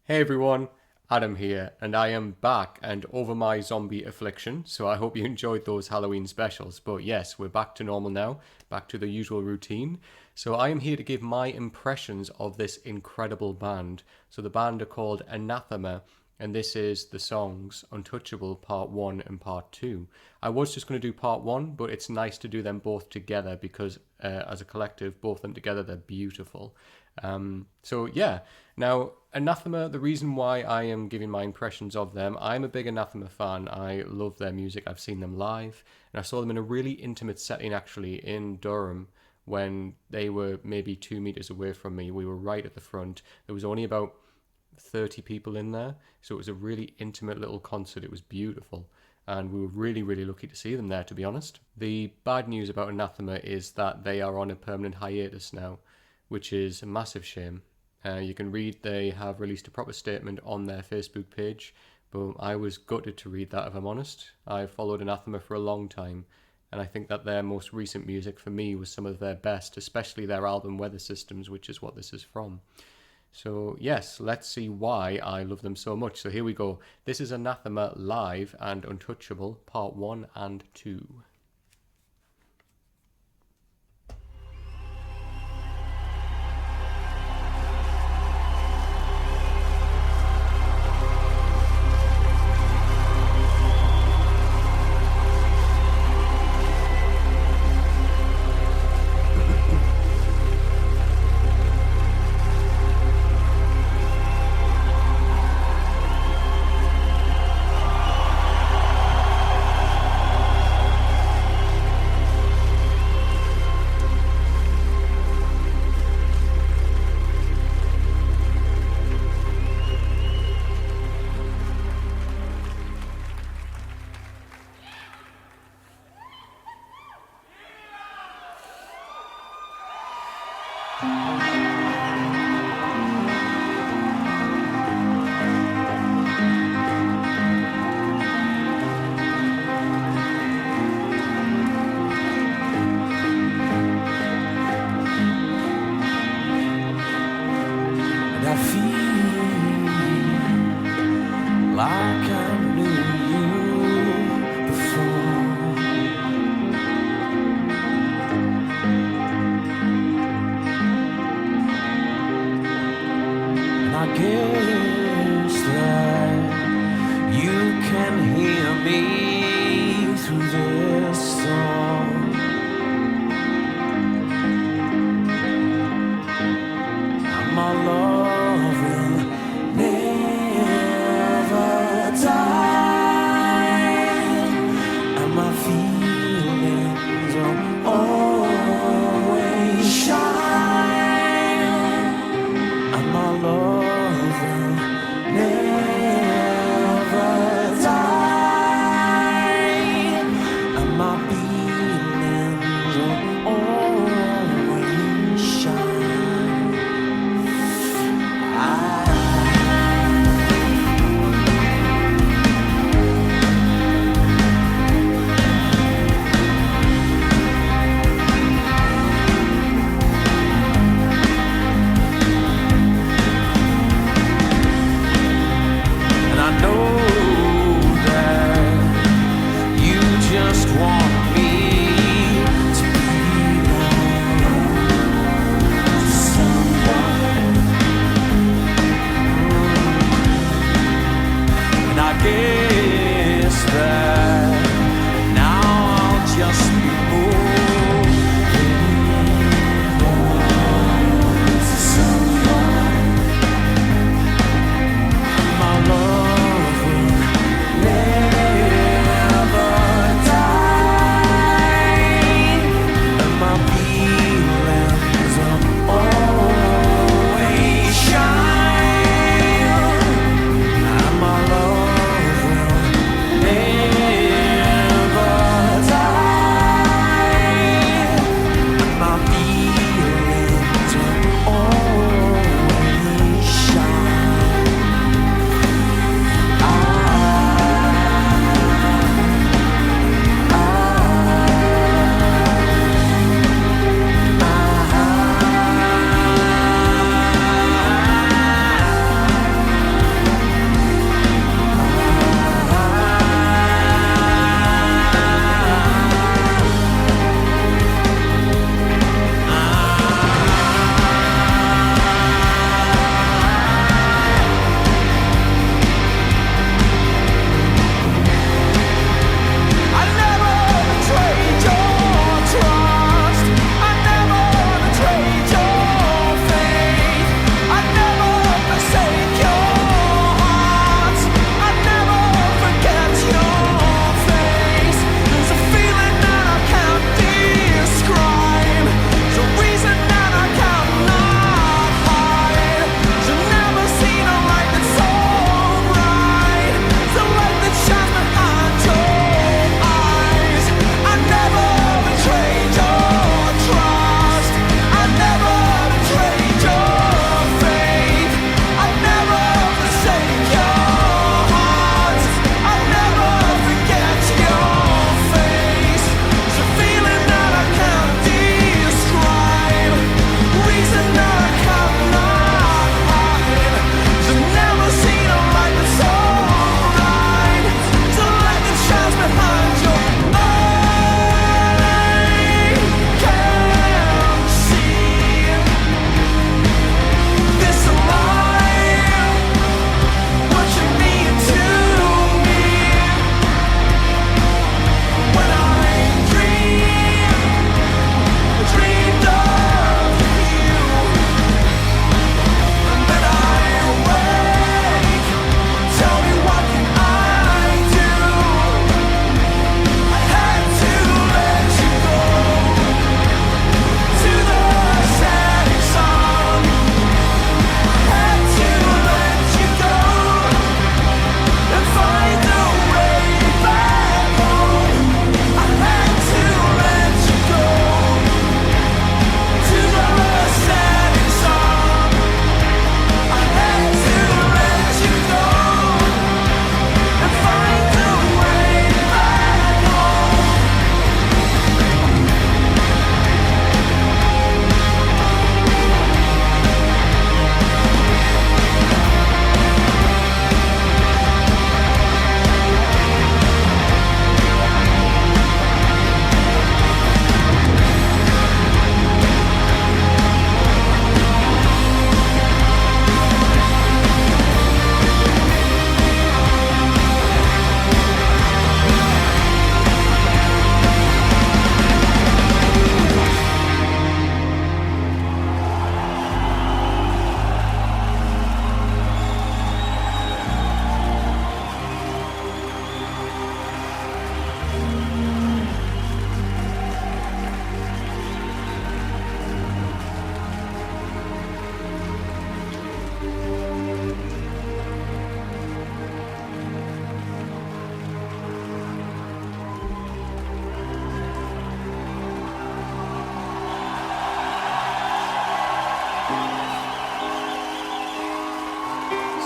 Hey everyone, Adam here, and I am back and over my zombie affliction, so I hope you enjoyed those Halloween specials. But yes, we're back to normal now, back to the usual routine. So I am here to give my impressions of this incredible band. So the band are called Anathema, and this is the songs Untouchable Part 1 and Part 2. I was just going to do Part 1, but it's nice to do them both together because as a collective, both of them together, they're beautiful. So yeah, now Anathema, the reason why I am giving my impressions of them, I'm a big Anathema fan. I love their music. I've seen them live, and I saw them in a really intimate setting actually in Durham when they were maybe 2 meters away from me. We were right at the front. There was only about 30 people in there, so it was a really intimate little concert. It was beautiful, and we were really, really lucky to see them there, to be honest. The bad news about Anathema is that they are on a permanent hiatus now, which is a massive shame. You can read they have released a proper statement on their Facebook page, but I was gutted to read that, if I'm honest. I've followed Anathema for a long time, and I think that their most recent music for me was some of their best, especially their album Weather Systems, which is what this is from. So yes, let's see why I love them so much. So here we go. This is Anathema Live and Untouchable Part 1 and 2.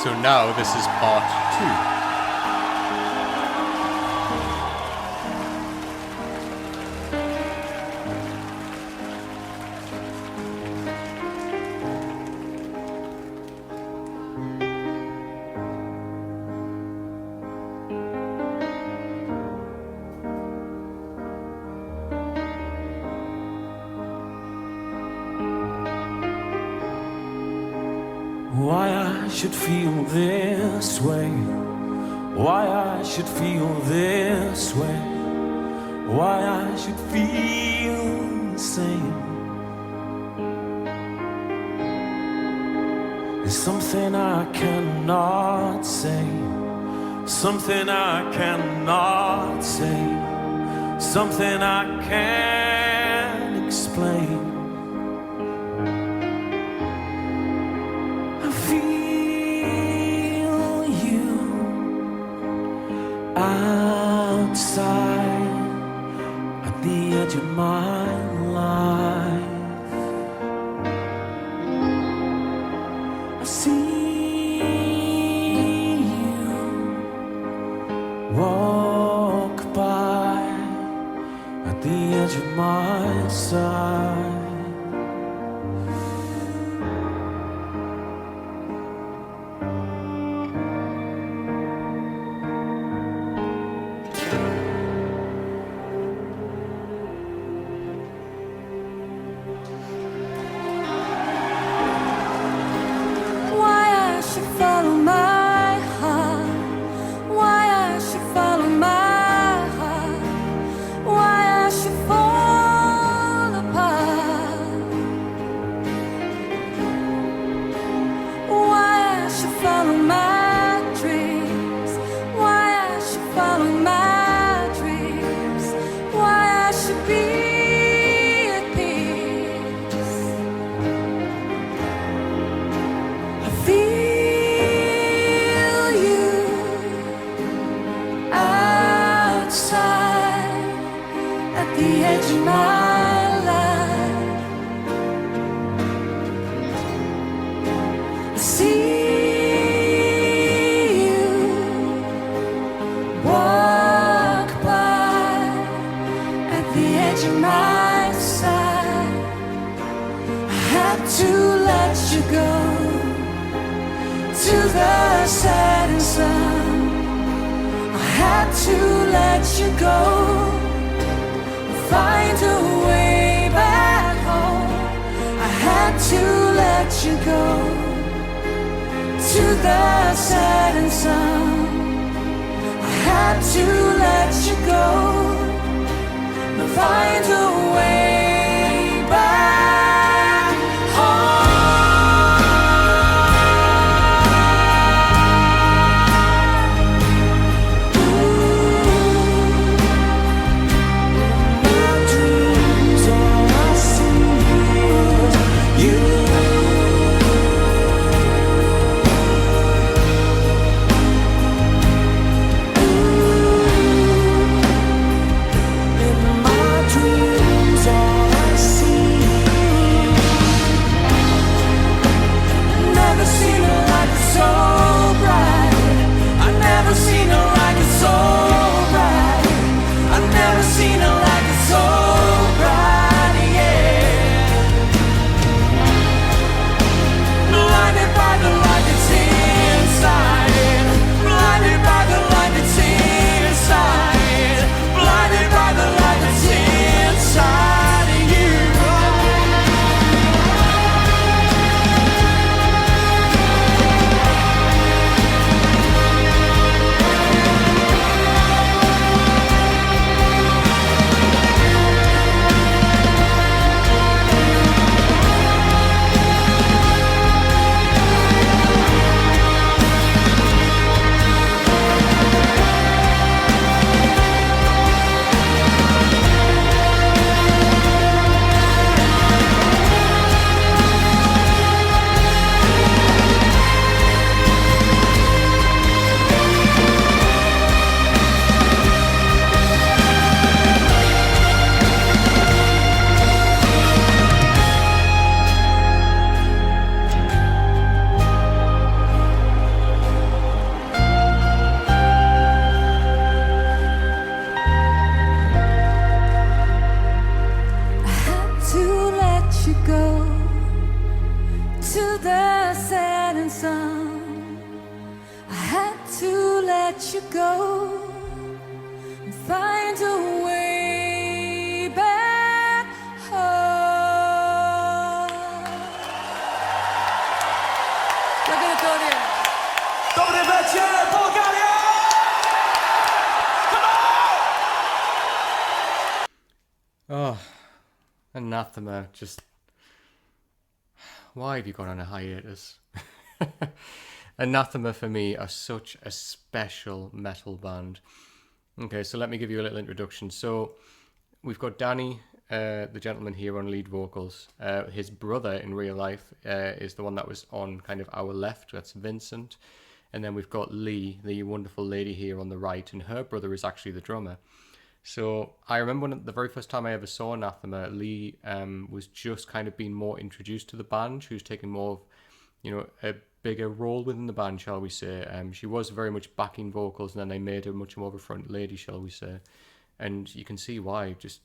So now this is part 2. Why I should feel this way, why I should feel this way, why I should feel the same. There's something I cannot say, something I cannot say, something I can't explain. Outside, at the edge of my life, I see you walk by, at the edge of my side. Follow my heart, why I should follow my heart, why I should fall apart, why I should follow my dreams, why I should follow my dreams, why I should be at peace. I feel at the edge of my life, I see you walk by, at the edge of my side. I had to let you go to the setting sun. I had to let you go, find a way back home. I had to let you go to the setting sun. I had to let you go, find a way back home. In my dreams Oh, Anathema, just why have you gone on a hiatus? Anathema for me are such a special metal band. Okay, so let me give you a little introduction. So we've got Danny, the gentleman here on lead vocals. His brother in real life is the one that was on kind of our left. That's Vincent. And then we've got Lee, the wonderful lady here on the right, and her brother is actually the drummer. So I remember when the very first time I ever saw Anathema, Lee was just kind of being more introduced to the band. She was taking more of, a bigger role within the band, shall we say. She was very much backing vocals, and then they made her much more of a front lady, shall we say. And you can see why. Just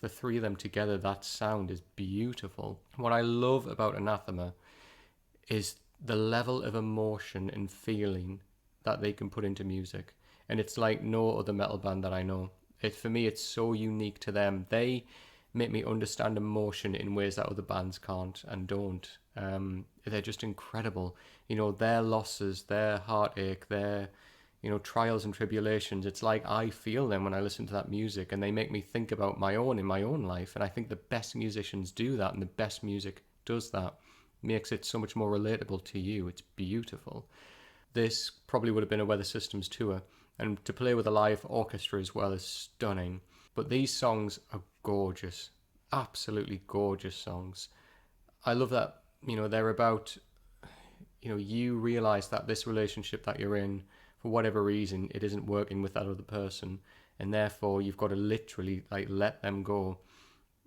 the three of them together, that sound is beautiful. What I love about Anathema is the level of emotion and feeling that they can put into music. And it's like no other metal band that I know. For me, it's so unique to them. They make me understand emotion in ways that other bands can't and don't. They're just incredible. Their losses, their heartache, their trials and tribulations. It's like I feel them when I listen to that music, and they make me think about my own life. And I think the best musicians do that, and the best music does that. Makes it so much more relatable to you. It's beautiful. This probably would have been a Weather Systems tour, and to play with a live orchestra as well is stunning. But these songs are gorgeous, absolutely gorgeous songs. I love that, they're about, you realize that this relationship that you're in, for whatever reason, it isn't working with that other person, and therefore you've got to literally let them go.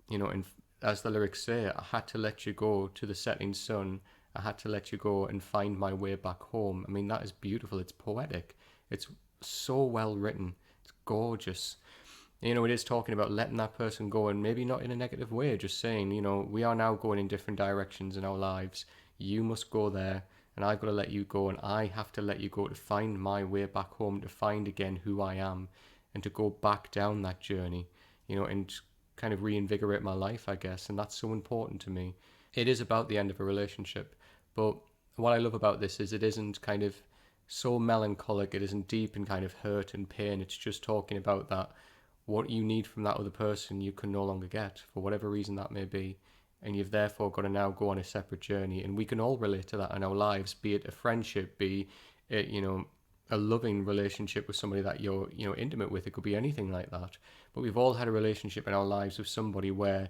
And as the lyrics say, I had to let you go to the setting sun. I had to let you go and find my way back home. I mean, that is beautiful. It's poetic. It's so well written. It's gorgeous. It is talking about letting that person go, and maybe not in a negative way, just saying, we are now going in different directions in our lives. You must go there, and I've got to let you go, and I have to let you go to find my way back home, to find again who I am, and to go back down that journey, and kind of reinvigorate my life, I guess. And that's so important to me. It is about the end of a relationship, but what I love about this is it isn't kind of so melancholic. It isn't deep and kind of hurt and pain. It's just talking about that what you need from that other person you can no longer get for whatever reason that may be, and you've therefore got to now go on a separate journey. And we can all relate to that in our lives, be it a friendship, be it a loving relationship with somebody that you're intimate with. It could be anything like that. But we've all had a relationship in our lives with somebody where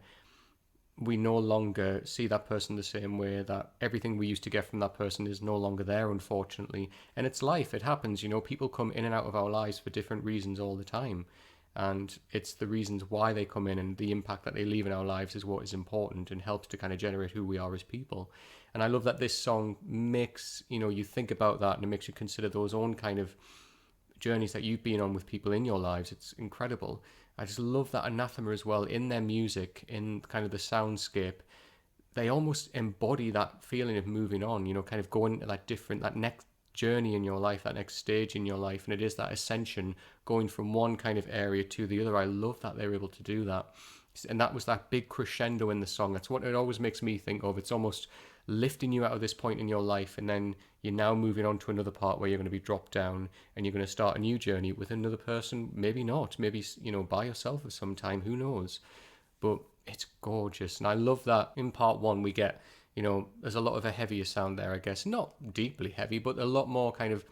we no longer see that person the same way, that everything we used to get from that person is no longer there, unfortunately. And it's life. It happens. People come in and out of our lives for different reasons all the time. And it's the reasons why they come in and the impact that they leave in our lives is what is important and helps to kind of generate who we are as people. And I love that this song makes, you think about that, and it makes you consider those own kind of journeys that you've been on with people in your lives. It's incredible. I just love that Anathema as well, in their music, in kind of the soundscape. They almost embody that feeling of moving on, kind of going to that next journey in your life, that next stage in your life. And it is that ascension, going from one kind of area to the other. I love that they're able to do that. And that was that big crescendo in the song. That's what it always makes me think of. It's almost lifting you out of this point in your life, and then you're now moving on to another part where you're going to be dropped down and you're going to start a new journey with another person. Maybe not, maybe by yourself for some time, who knows. But it's gorgeous. And I love that in part one we get, there's a lot of a heavier sound there, I guess. Not deeply heavy, but a lot more kind of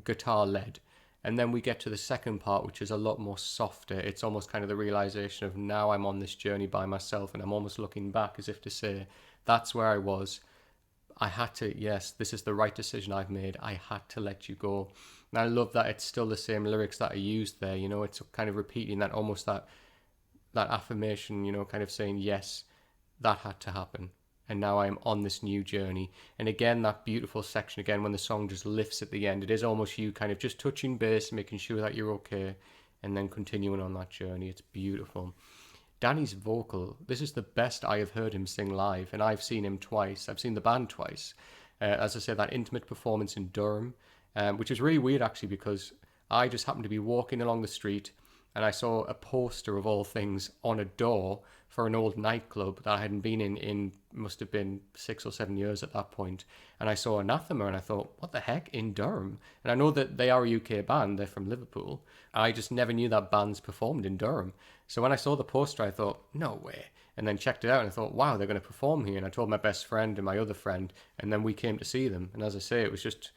guitar led. And then we get to the second part, which is a lot more softer. It's almost kind of the realization of, now I'm on this journey by myself, and I'm almost looking back as if to say, that's where I was. I had to, yes, this is the right decision I've made. I had to let you go. And I love that it's still the same lyrics that are used there. It's kind of repeating that, almost that affirmation, kind of saying, yes, that had to happen. And now I'm on this new journey. And again, that beautiful section, again, when the song just lifts at the end, it is almost you kind of just touching base, making sure that you're okay, and then continuing on that journey. It's beautiful. Danny's vocal, this is the best I have heard him sing live, and I've seen him twice. I've seen the band twice. As I said, that intimate performance in Durham, which is really weird actually, because I just happened to be walking along the street and I saw a poster of all things on a door for an old nightclub that I hadn't been in must have been 6 or 7 years at that point. And I saw Anathema and I thought, what the heck, in Durham? And I know that they are a UK band, they're from Liverpool. I just never knew that bands performed in Durham. So when I saw the poster, I thought, no way. And then checked it out and I thought, wow, they're going to perform here. And I told my best friend and my other friend, and then we came to see them. And as I say, it was just,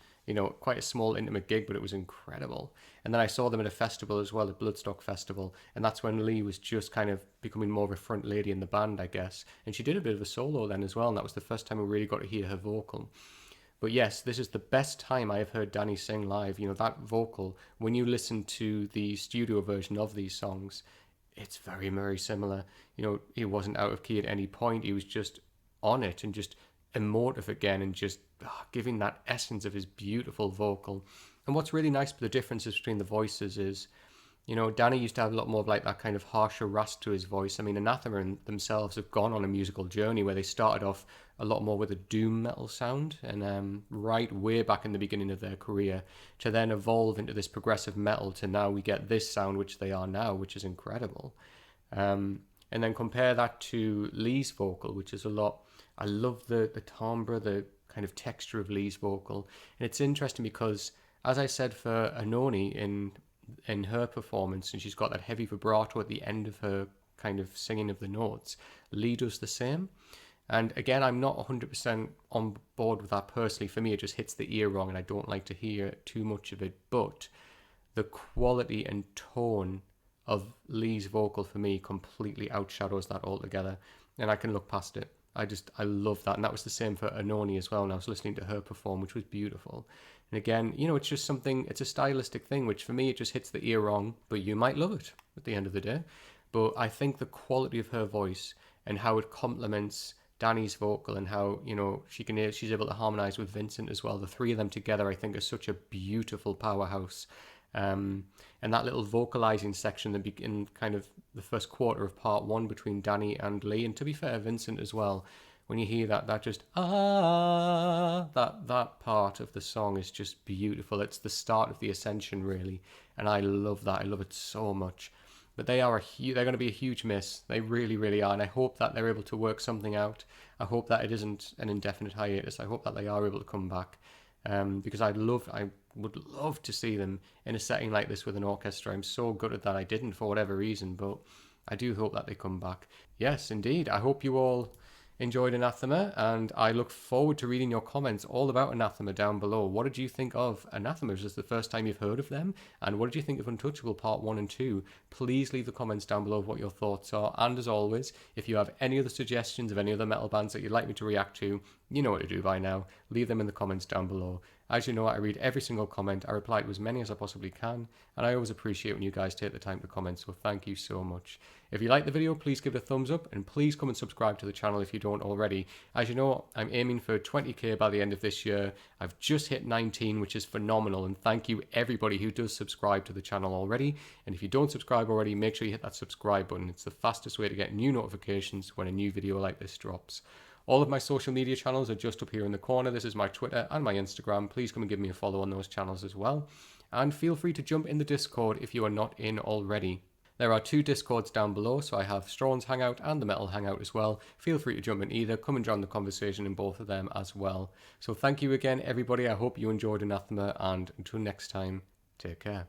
quite a small, intimate gig, but it was incredible. And then I saw them at a festival as well, at Bloodstock Festival. And that's when Lee was just kind of becoming more of a front lady in the band, I guess. And she did a bit of a solo then as well. And that was the first time we really got to hear her vocal. But yes, this is the best time I have heard Danny sing live. That vocal, when you listen to the studio version of these songs, it's very, very similar. He wasn't out of key at any point. He was just on it and just emotive again and just giving that essence of his beautiful vocal. And what's really nice with the differences between the voices is, Danny used to have a lot more of like that kind of harsher rasp to his voice. I mean, Anathema themselves have gone on a musical journey where they started off a lot more with a doom metal sound and right way back in the beginning of their career to then evolve into this progressive metal to now we get this sound which they are now, which is incredible. And then compare that to Lee's vocal, which is a lot... I love the timbre, the kind of texture of Lee's vocal. And it's interesting because, as I said for Anoni in her performance, and she's got that heavy vibrato at the end of her kind of singing of the notes, Lee does the same. And again, I'm not 100% on board with that personally. For me, it just hits the ear wrong and I don't like to hear too much of it. But the quality and tone of Lee's vocal for me completely outshadows that altogether. And I can look past it. I love that. And that was the same for Anoni as well. And I was listening to her perform, which was beautiful. And again, it's just something, it's a stylistic thing, which for me, it just hits the ear wrong, but you might love it at the end of the day. But I think the quality of her voice and how it complements Danny's vocal and how, she's able to harmonize with Vincent as well. The three of them together, I think, are such a beautiful powerhouse. And that little vocalizing section in kind of the first quarter of part one between Danny and Lee, and to be fair, Vincent as well, when you hear that just that part of the song is just beautiful. It's the start of the ascension, really, and I love that. I love it so much. But they're going to be a huge miss. They really, really are, and I hope that they're able to work something out. I hope that it isn't an indefinite hiatus. I hope that they are able to come back. Because I would love to see them in a setting like this with an orchestra. I'm so gutted that I didn't for whatever reason, but I do hope that they come back. Yes, indeed. I hope you all enjoyed Anathema, and I look forward to reading your comments all about Anathema down below. What did you think of Anathema? Is this the first time you've heard of them? And what did you think of Untouchable Part 1 and 2? Please leave the comments down below of what your thoughts are. And as always, if you have any other suggestions of any other metal bands that you'd like me to react to, you know what to do by now. Leave them in the comments down below. As you know, I read every single comment. I reply to as many as I possibly can, and I always appreciate when you guys take the time to comment, so thank you so much. If you like the video, please give it a thumbs up, and please come and subscribe to the channel if you don't already. As you know, I'm aiming for 20k by the end of this year. I've just hit 19, which is phenomenal, and thank you everybody who does subscribe to the channel already. And if you don't subscribe already, make sure you hit that subscribe button. It's the fastest way to get new notifications when a new video like this drops. All of my social media channels are just up here in the corner. This is my Twitter and my Instagram. Please come and give me a follow on those channels as well. And feel free to jump in the Discord if you are not in already. There are 2 Discords down below, so I have Strawn's Hangout and the Metal Hangout as well. Feel free to jump in either. Come and join the conversation in both of them as well. So thank you again, everybody. I hope you enjoyed Anathema, and until next time, take care.